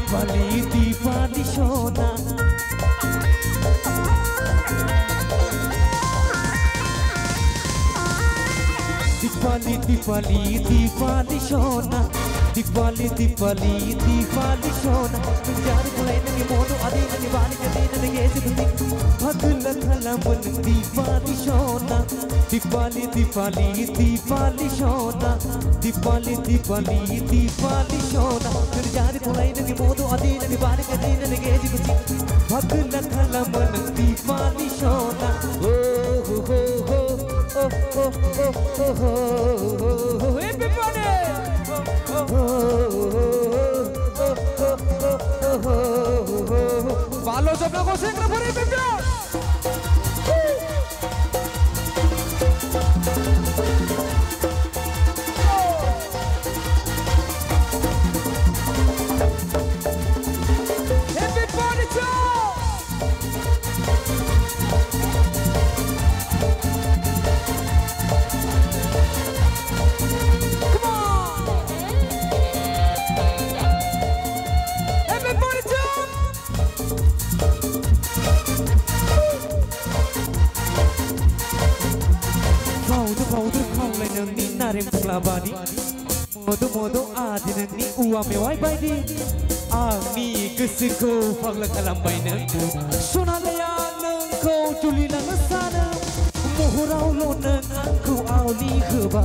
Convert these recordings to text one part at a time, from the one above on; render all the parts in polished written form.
Diwali Shona Diwali Shona Diwali Shona Menjadi mulai nagi mono adi nagi bali jadi nagi esi penting Hadla kalamun Diwali Shona Diwali Shona Diwali Shona Menjadi mulai nagi mono adi nagi bali jadi nagi esi penting Hadla kalamun Diwali Shona Everybody! Follow सब लोगों से एक number पे प्यार Everybody jump! Labani modo adin ni uwa me wai bai di ami kesiko phagla kalam bai na sona laya nang ko juli na sana mohorau lo nang angku auli khba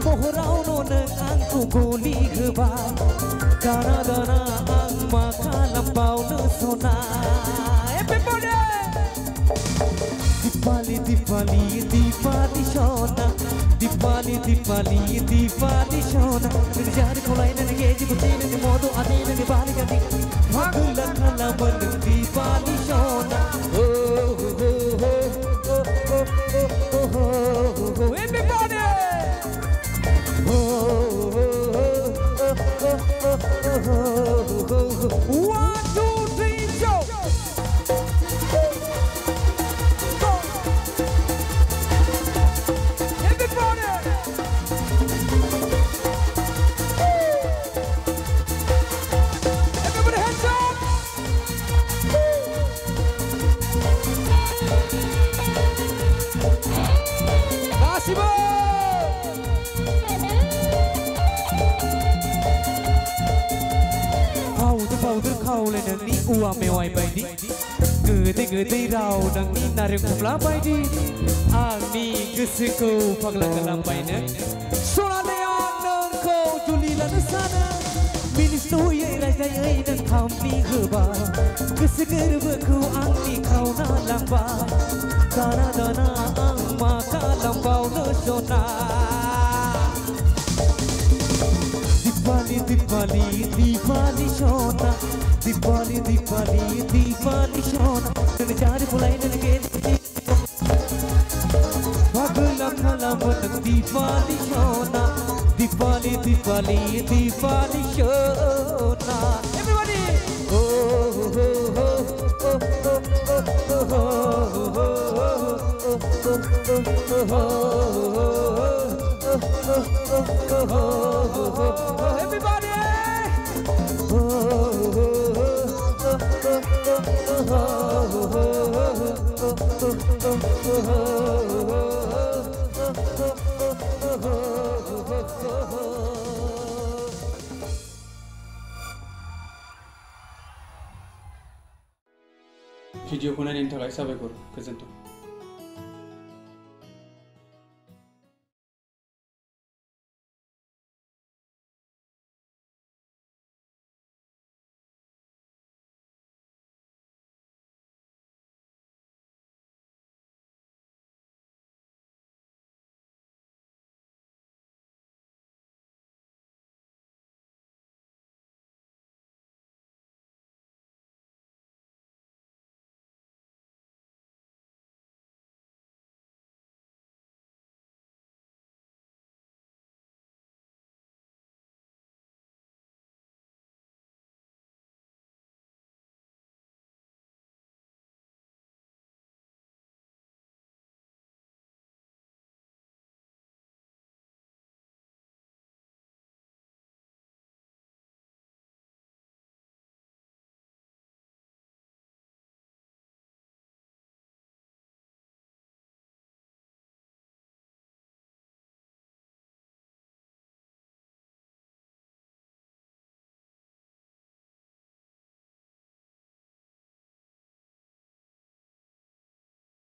mohorau lo nang angku goli khba dana dana ang ma kalam bau na sona everybody Diwali Shona Diwali Shona Menjadi mulai nagi esi penting nagi modo adi nagi bali jadi Hadla kalamun Diwali Shona Everybody! One, two, three, go! Uwa me wai bai di Gede rau nang ni narim kumla bai di Ani kesiko phagla kalam bai na Sona laya nang ko juli la sana Minis no ye rai gai ai nang khamni khba Keseger beku ani kau na lamba Dana dana ang ma kalam bau na sona Diwali Shona Diwali Shona Menjadi mulai nagi esi Phagla kalamun Diwali Shona Diwali Shona Everybody! Everybody! Video ko na rin tagay sabi ko, goजोन्थों